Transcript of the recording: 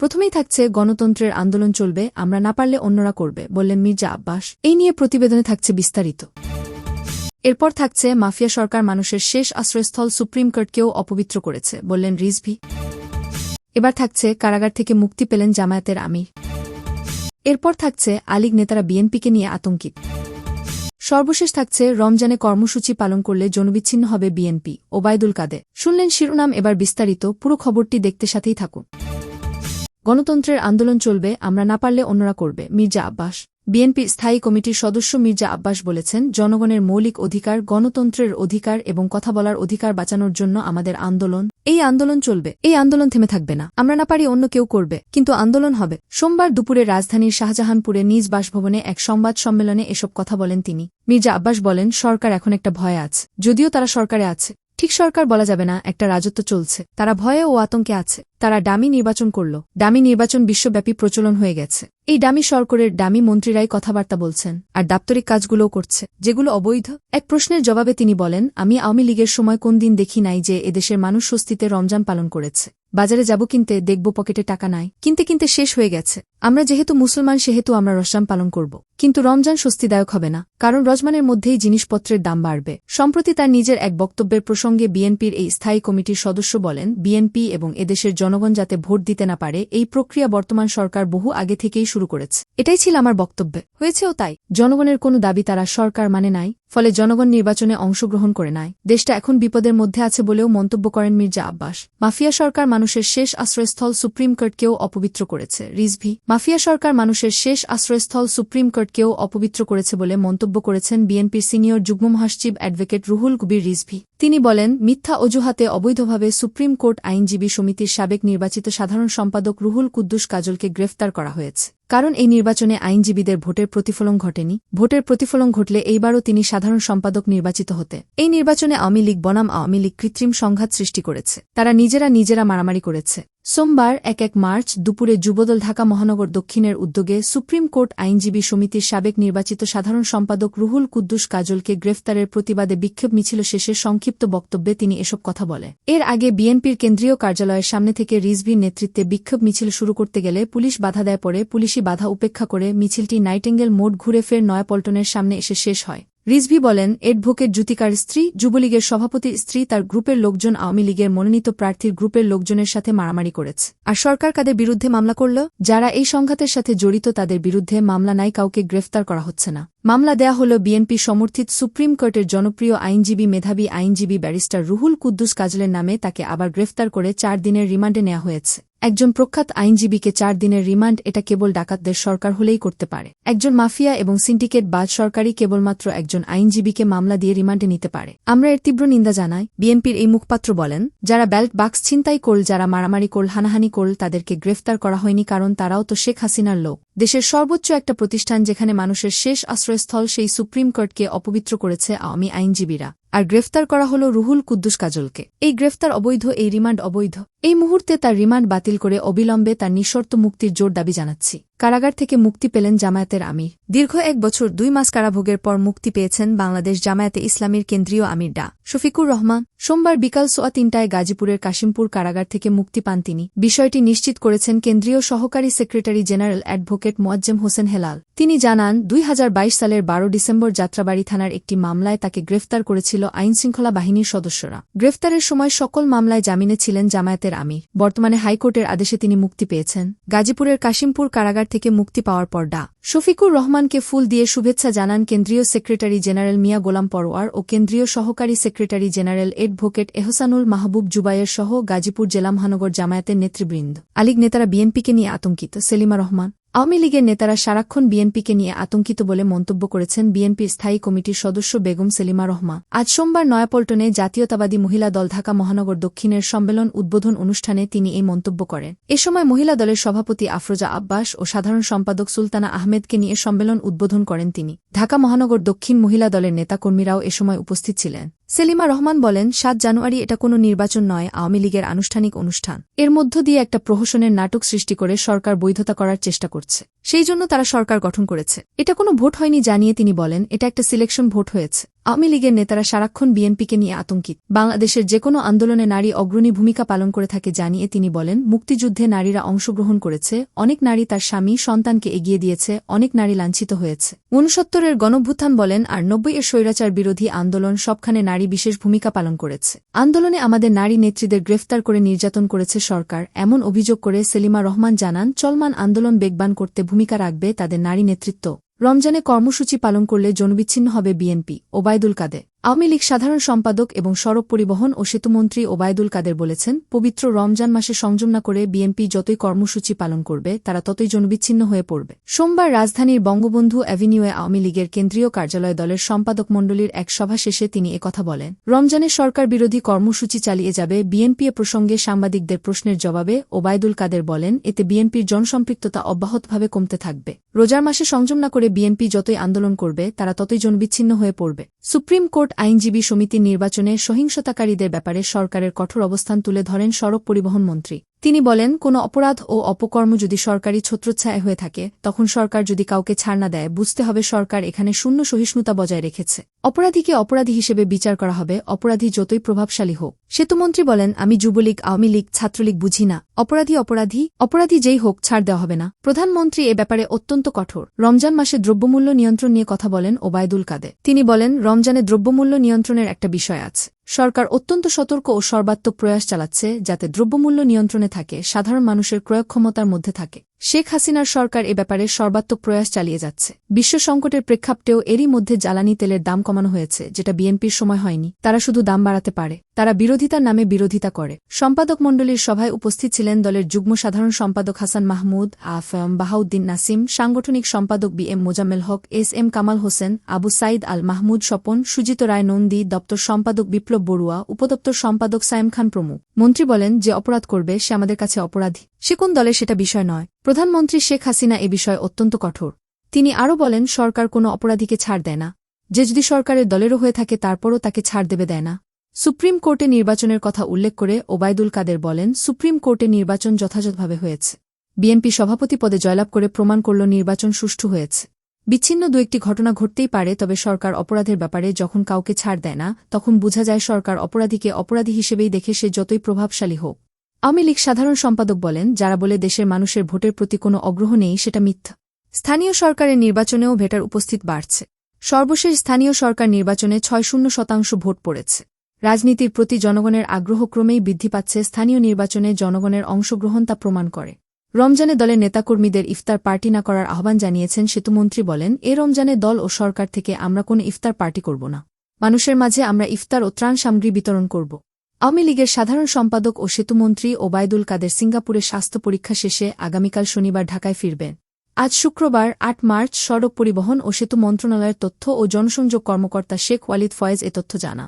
প্রথমেই থাকছে গণতন্ত্রের আন্দোলন চলবে, আমরা না পারলে অন্যরা করবে, বললেন মির্জা আব্বাস। এই নিয়ে প্রতিবেদনে থাকছে বিস্তারিত। এরপর থাকছে মাফিয়া সরকার মানুষের শেষ আশ্রয়স্থল সুপ্রিম কোর্টকেও অপবিত্র করেছে, বললেন রিজভী। এবার থাকছে কারাগার থেকে মুক্তি পেলেন জামায়াতের আমির। এরপর থাকছে আলীগ নেতারা বিএনপিকে নিয়ে আতঙ্কিত। সর্বশেষ থাকছে রমজানে কর্মসূচি পালন করলে জনবিচ্ছিন্ন হবে বিএনপি, ওবায়দুল কাদের। শুনলেন শিরোনাম, এবার বিস্তারিত। পুরো খবরটি দেখতে সাথেই থাকুন। গণতন্ত্রের আন্দোলন চলবে, আমরা না পারলে অন্যরা করবে, মির্জা আব্বাস। বিএনপি স্থায়ী কমিটির সদস্য মির্জা আব্বাস বলেছেন, জনগণের মৌলিক অধিকার, গণতন্ত্রের অধিকার এবং কথা বলার অধিকার বাঁচানোর জন্য আমাদের আন্দোলন। এই আন্দোলন চলবে, এই আন্দোলন থেমে থাকবে না। আমরা না পারি অন্য কেউ করবে, কিন্তু আন্দোলন হবে। সোমবার দুপুরে রাজধানীর শাহজাহানপুরে নিজ বাসভবনে এক সংবাদ সম্মেলনে এসব কথা বলেন তিনি। মির্জা আব্বাস বলেন, সরকার এখন একটা ভয়ে আছে, যদিও তারা সরকারে আছে। ঠিক সরকার বলা যাবে না, একটা রাজত্ব চলছে। তারা ভয়ে ও আতঙ্কে আছে। তারা ডামি নির্বাচন করল। ডামি নির্বাচন বিশ্বব্যাপী প্রচলন হয়ে গেছে। এই ডামি সরকারের ডামি মন্ত্রীরাই কথাবার্তা বলছেন আর দাপ্তরিক কাজগুলোও করছে, যেগুলো অবৈধ। এক প্রশ্নের জবাবে তিনি বলেন, আমি আওয়ামী লীগের সময় কোন দিন দেখি নাই যে এদেশের মানুষ স্বস্তিতে রমজান পালন করেছে। বাজারে যাব কিনতে, দেখব পকেটে টাকা নাই, কিনতে কিনতে শেষ হয়ে গেছে। আমরা যেহেতু মুসলমান সেহেতু আমরা রমজান পালন করব, কিন্তু রমজান স্বস্তিদায়ক হবে না, কারণ রমজানের মধ্যেই জিনিসপত্রের দাম বাড়বে। সম্প্রতি তার নিজের এক বক্তব্যের প্রসঙ্গে বিএনপির এই স্থায়ী কমিটির সদস্য বলেন, বিএনপি এবং এদেশের জনগণ যাতে ভোট দিতে না পারে, এই প্রক্রিয়া বর্তমান সরকার বহু আগে থেকেই শুরু করেছে। এটাই ছিল আমার বক্তব্যে, হয়েছেও তাই। জনগণের কোনো দাবি তারা সরকার মানে নাই, ফলে জনগণ নির্বাচনে অংশগ্রহণ করে নাই। দেশটা এখন বিপদের মধ্যে আছে বলেও মন্তব্য করেন মির্জা আব্বাস। মাফিয়া সরকার মানুষের শেষ আশ্রয়স্থল সুপ্রিম কোর্টকেও অপবিত্র করেছে, রিজভী। মাফিয়া সরকার মানুষের শেষ আশ্রয়স্থল সুপ্রিম কোর্টকেও অপবিত্র করেছে বলে মন্তব্য করেছেন বিএনপির সিনিয়র যুগ্ম মহাসচিব অ্যাডভোকেট রুহুল কবির রিজভী। তিনি বলেন, মিথ্যা অজুহাতে অবৈধভাবে সুপ্রিম কোর্ট আইনজীবী সমিতির সাবেক নির্বাচিত সাধারণ সম্পাদক রুহুল কুদ্দুস কাজলকে গ্রেফতার করা হয়েছে। কারণ এই নির্বাচনে আইনজীবীদের ভোটের প্রতিফলন ঘটেনি। ভোটের প্রতিফলন ঘটলে এইবারও তিনি সাধারণ সম্পাদক নির্বাচিত হতে। এই নির্বাচনে আওয়ামী লীগ বনাম আওয়ামী লীগ কৃত্রিম সংঘাত সৃষ্টি করেছে। তারা নিজেরা মারামারি করেছে। সোমবার ১ মার্চ দুপুরে যুবদল ঢাকা মহানগর দক্ষিণের উদ্যোগে সুপ্রিম কোর্ট আইনজীবী সমিতির সাবেক নির্বাচিত সাধারণ সম্পাদক রুহুল কুদ্দুস কাজলকে গ্রেফতারের প্রতিবাদে বিক্ষোভ মিছিল শেষে সংক্ষিপ্ত বক্তব্যে তিনি এসব কথা বলে। এর আগে বিএনপির কেন্দ্রীয় কার্যালয়ের সামনে থেকে রিজভীর নেতৃত্বে বিক্ষোভ মিছিল শুরু করতে গেলে পুলিশ বাধা দেয়। পরে পুলিশি বাধা উপেক্ষা করে মিছিলটি নাইটেঙ্গেল মোড় ঘুরে ফের নয়াপল্টনের সামনে এসে শেষ হয়। রিজভী বলেন, অ্যাডভোকেট জুতিকার স্ত্রী, যুবলীগের সভাপতির স্ত্রী, তার গ্রুপের লোকজন আওয়ামী লীগের মনোনীত প্রার্থীর গ্রুপের লোকজনের সাথে মারামারি করেছে। আর সরকার কাদের বিরুদ্ধে মামলা করল? যারা এই সংঘাতের সাথে জড়িত তাদের বিরুদ্ধে মামলা নাই, কাউকে গ্রেফতার করা হচ্ছে না। মামলা দেয়া হল বিএনপি সমর্থিত সুপ্রিম কোর্টের জনপ্রিয় আইনজীবী, মেধাবী আইনজীবী ব্যারিস্টার রুহুল কুদ্দুস কাজলের নামে। তাকে আবার গ্রেফতার করে 4 দিনের রিমান্ডে নেওয়া হয়েছে। একজন প্রখ্যাত আইনজীবীকে 4 দিনের রিমান্ড, এটা কেবল ডাকাতদের সরকার হলেই করতে পারে। একজন মাফিয়া এবং সিন্ডিকেট বাজ সরকারই কেবলমাত্র একজন আইনজীবীকে মামলা দিয়ে রিমান্ডে নিতে পারে। আমরা এর তীব্র নিন্দা জানাই। বিএনপির এই মুখপাত্র বলেন, যারা ব্যালট বাক্স ছিনতাই করল, যারা মারামারি করল, হানাহানি করল, তাদেরকে গ্রেফতার করা হয়নি, কারণ তারাও তো শেখ হাসিনার লোক। দেশের সর্বোচ্চ একটা প্রতিষ্ঠান যেখানে মানুষের শেষ আশ্রয়স্থল, সেই সুপ্রিম কোর্টকে অপবিত্র করেছে আওয়ামী আইনজীবীরা। আর গ্রেফতার করা হল রুহুল কুদ্দুস কাজলকে। এই গ্রেফতার অবৈধ, এই রিমান্ড অবৈধ। এই মুহূর্তে তার রিমান্ড বাতিল করে অবিলম্বে তার নিঃশর্ত মুক্তির জোর দাবি জানাচ্ছি। কারাগার থেকে মুক্তি পেলেন জামায়াতের আমির। দীর্ঘ 1 বছর 2 মাস কারাভোগের পর মুক্তি পেয়েছেন বাংলাদেশ জামায়াতে ইসলামীর কেন্দ্রীয় আমির ডা শফিকুর রহমান। সোমবার বিকাল 3:15টায় গাজীপুরের কাশিমপুর কারাগার থেকে মুক্তি পান তিনি। বিষয়টি নিশ্চিত করেছেন কেন্দ্রীয় সহকারী secretary general advocate Moazzem Hossain Helal. তিনি জানান, 2022 সালের 12 ডিসেম্বর যাত্রাবাড়ী থানার একটি মামলায় তাকে গ্রেফতার করেছিল আইনশৃঙ্খলা বাহিনীর সদস্যরা। গ্রেফতারের সময় সকল মামলায় জামিনে ছিলেন জামায়াতের আমির। বর্তমানে হাইকোর্টের আদেশে তিনি মুক্তি পেয়েছেন। গাজীপুরের কাশিমপুর কারাগার থেকে মুক্তি পাওয়ার পর ডা শফিকুর রহমানকে ফুল দিয়ে শুভেচ্ছা জানান কেন্দ্রীয় সেক্রেটারি জেনারেল মিয়া গোলাম পরোয়ার ও কেন্দ্রীয় সহকারী সেক্রেটারি জেনারেল অ্যাডভোকেট এহসানুল মাহবুব জুবায়ের সহ গাজীপুর জেলা মহানগর জামায়াতের নেতৃবৃন্দ। আলীগ নেতারা বিএনপিকে নিয়ে আতঙ্কিত, সেলিমা রহমান। আওয়ামী লীগের নেতারা সারাক্ষণ বিএনপিকে নিয়ে আতঙ্কিত বলে মন্তব্য করেছেন বিএনপির স্থায়ী কমিটির সদস্য বেগম সেলিমা রহমান। আজ সোমবার নয়াপল্টনে জাতীয়তাবাদী মহিলা দল ঢাকা মহানগর দক্ষিণের সম্মেলন উদ্বোধন অনুষ্ঠানে তিনি এই মন্তব্য করেন। এ সময় মহিলা দলের সভাপতি আফরোজা আব্বাস ও সাধারণ সম্পাদক সুলতানা আহমেদকে নিয়ে সম্মেলন উদ্বোধন করেন তিনি। ঢাকা মহানগর দক্ষিণ মহিলা দলের নেতাকর্মীরাও এ সময় উপস্থিত ছিলেন। সেলিমা রহমান বলেন, 7 জানুয়ারি এটা কোনো নির্বাচন নয়, আওয়ামী লীগের আনুষ্ঠানিক অনুষ্ঠান। এর মধ্য দিয়ে একটা প্রহসনের নাটক সৃষ্টি করে সরকার বৈধতা করার চেষ্টা করছে। সেই জন্য তারা সরকার গঠন করেছে। এটা কোনো ভোট হয়নি জানিয়ে তিনি বলেন, এটা একটা সিলেকশন ভোট হয়েছে। আওয়ামী লীগের নেতারা সারাক্ষণ বিএনপিকে নিয়ে আতঙ্কিত। বাংলাদেশের যেকোনো আন্দোলনে নারী অগ্রণী ভূমিকা পালন করে থাকে জানিয়ে তিনি বলেন, মুক্তিযুদ্ধে নারীরা অংশগ্রহণ করেছে, অনেক নারী তার স্বামী সন্তানকে এগিয়ে দিয়েছে, অনেক নারী লাঞ্ছিত হয়েছে। ৬৯-এর গণভ্যুত্থান বলেন আর ৯০-এর স্বৈরাচার বিরোধী আন্দোলন সবখানে নারী বিশেষ ভূমিকা পালন করেছে। আন্দোলনে আমাদের নারী নেত্রীদের গ্রেফতার করে নির্যাতন করেছে সরকার, এমন অভিযোগ করে সেলিমা রহমান জানান, চলমান আন্দোলন বেগবান করতে ভূমিকা রাখবে তাদের নারী নেতৃত্ব। রমজানে কর্মসূচি পালন করলে জনবিচ্ছিন্ন হবে বিএনপি। ওবায়দুল কাদের আওয়ামী লীগ সাধারণ সম্পাদক এবং সড়ক পরিবহন ও সেতুমন্ত্রী ওবায়দুল কাদের বলেছেন, পবিত্র রমজান মাসে সংযম না করে বিএনপি যতই কর্মসূচি পালন করবে তারা ততই জনবিচ্ছিন্ন হয়ে পড়বে। সোমবার রাজধানীর বঙ্গবন্ধু অ্যাভিনিউয়ে আওয়ামী লীগের কেন্দ্রীয় কার্যালয় দলের সম্পাদক মণ্ডলীর এক সভা শেষে তিনি একথা বলেন। রমজানে সরকার বিরোধী কর্মসূচি চালিয়ে যাবে বিএনপি। এ প্রসঙ্গে সাংবাদিকদের প্রশ্নের জবাবে ওবায়দুল কাদের বলেন, এতে বিএনপির জনসম্পৃক্ততা অব্যাহতভাবে কমতে থাকবে। রোজার মাসে সংযম না করে বিএনপি যতই আন্দোলন করবে তারা ততই জনবিচ্ছিন্ন হয়ে পড়বে। সুপ্রিম কোর্ট আইনজীবী সমিতির নির্বাচনে সহিংসতাকারীদের ব্যাপারে সরকারের কঠোর অবস্থান তুলে ধরেন সড়ক পরিবহন মন্ত্রী। তিনি বলেন, কোনো অপরাধ ও অপকর্ম যদি সরকারি ছত্রচ্ছায়ায় হয়ে থাকে, তখন সরকার যদি কাউকে ছাড় না দেয়, বুঝতে হবে সরকার এখানে শূন্য সহিষ্ণুতা বজায় রেখেছে। অপরাধীকে অপরাধী হিসেবে বিচার করা হবে, অপরাধী যতই প্রভাবশালী হোক। সেতুমন্ত্রী বলেন, আমি যুবলীগ, আওয়ামী লীগ, ছাত্রলীগ বুঝি না। অপরাধী যেই হোক ছাড় দেওয়া হবে না। প্রধানমন্ত্রী এ ব্যাপারে অত্যন্ত কঠোর। রমজান মাসে দ্রব্যমূল্য নিয়ন্ত্রণ নিয়ে কথা বলেন ওবায়দুল কাদের। তিনি বলেন, রমজানে দ্রব্যমূল্য নিয়ন্ত্রণের একটা বিষয় আছে। সরকার অত্যন্ত সতর্ক ও সর্বাত্মক প্রয়াস চালাচ্ছে যাতে দ্রব্যমূল্য নিয়ন্ত্রণে থাকে, সাধারণ মানুষের ক্রয়ক্ষমতার মধ্যে থাকে। শেখ হাসিনার সরকার এ ব্যাপারে সর্বাত্মক প্রয়াস চালিয়ে যাচ্ছে। বিশ্ব সংকটের প্রেক্ষাপটেও এরই মধ্যে জ্বালানি তেলের দাম কমানো হয়েছে, যেটা বিএনপির সময় হয়নি। তারা শুধু দাম বাড়াতে পারে, তারা বিরোধিতার নামে বিরোধিতা করে। সম্পাদক মণ্ডলীর সভায় উপস্থিত ছিলেন দলের যুগ্ম সাধারণ সম্পাদক হাসান মাহমুদ, আফম বাহাউদ্দিন নাসিম, সাংগঠনিক সম্পাদক বিএম মোজাম্মেল হক, এস.এম. কামাল হোসেন, আবু সাইদ আল মাহমুদ স্বপন, সুজিত রায় নন্দী, দপ্তর সম্পাদক বিপ্লব বড়ুয়া, উপদপ্তর সম্পাদক সায়েম খান প্রমুখ। মন্ত্রী বলেন, যে অপরাধ করবে সে আমাদের কাছে অপরাধী, সে কোন দলে সেটা বিষয় নয়। প্রধানমন্ত্রী শেখ হাসিনা এ বিষয়ে অত্যন্ত কঠোর। তিনি আরও বলেন, সরকার কোনো অপরাধীকে ছাড় দেয় না, যে যদি সরকারের দলেরও হয়ে থাকে তারপরও তাকে ছাড় দেয় না। সুপ্রিম কোর্টে নির্বাচনের কথা উল্লেখ করে ওবায়দুল কাদের বলেন, সুপ্রিম কোর্টে নির্বাচন যথাযথভাবে হয়েছে। বিএনপি সভাপতি পদে জয়লাভ করে প্রমাণ করল নির্বাচন সুষ্ঠু হয়েছে। বিচ্ছিন্ন দু একটি ঘটনা ঘটতেই পারে, তবে সরকার অপরাধের ব্যাপারে যখন কাউকে ছাড় দেয় না, তখন বোঝা যায় সরকার অপরাধীকে অপরাধী হিসেবেই দেখে, সে যতই প্রভাবশালী হোক। আওয়ামী লীগ সাধারণ সম্পাদক বলেন, যারা বলে দেশের মানুষের ভোটের প্রতি কোনো আগ্রহ নেই, সেটা মিথ্যা। স্থানীয় সরকারের নির্বাচনেও ভোটার উপস্থিত বাড়ছে। সর্বশেষ স্থানীয় সরকার নির্বাচনে ৬০% ভোট পড়েছে। রাজনীতির প্রতি জনগণের আগ্রহ ক্রমেই বৃদ্ধি পাচ্ছে। স্থানীয় নির্বাচনে জনগণের অংশগ্রহণ তা প্রমাণ করে। রমজানে দলের নেতাকর্মীদের ইফতার পার্টি না করার আহ্বান জানিয়েছেন সেতুমন্ত্রী। বলেন, এ রমজানে দল ও সরকার থেকে আমরা কোনো ইফতার পার্টি করব না। মানুষের মাঝে আমরা ইফতার ও ত্রাণ সামগ্রী বিতরণ করব। আওয়ামী লীগের সাধারণ সম্পাদক ও সেতুমন্ত্রী ওবায়দুল কাদের সিঙ্গাপুরে স্বাস্থ্য পরীক্ষা শেষে আগামীকাল শনিবার ঢাকায় ফিরবেন। আজ শুক্রবার ৮ মার্চ সড়ক পরিবহন ও সেতু মন্ত্রণালয়ের তথ্য ও জনসংযোগ কর্মকর্তা শেখ ওয়ালিদ ফয়েজ এ তথ্য জানা।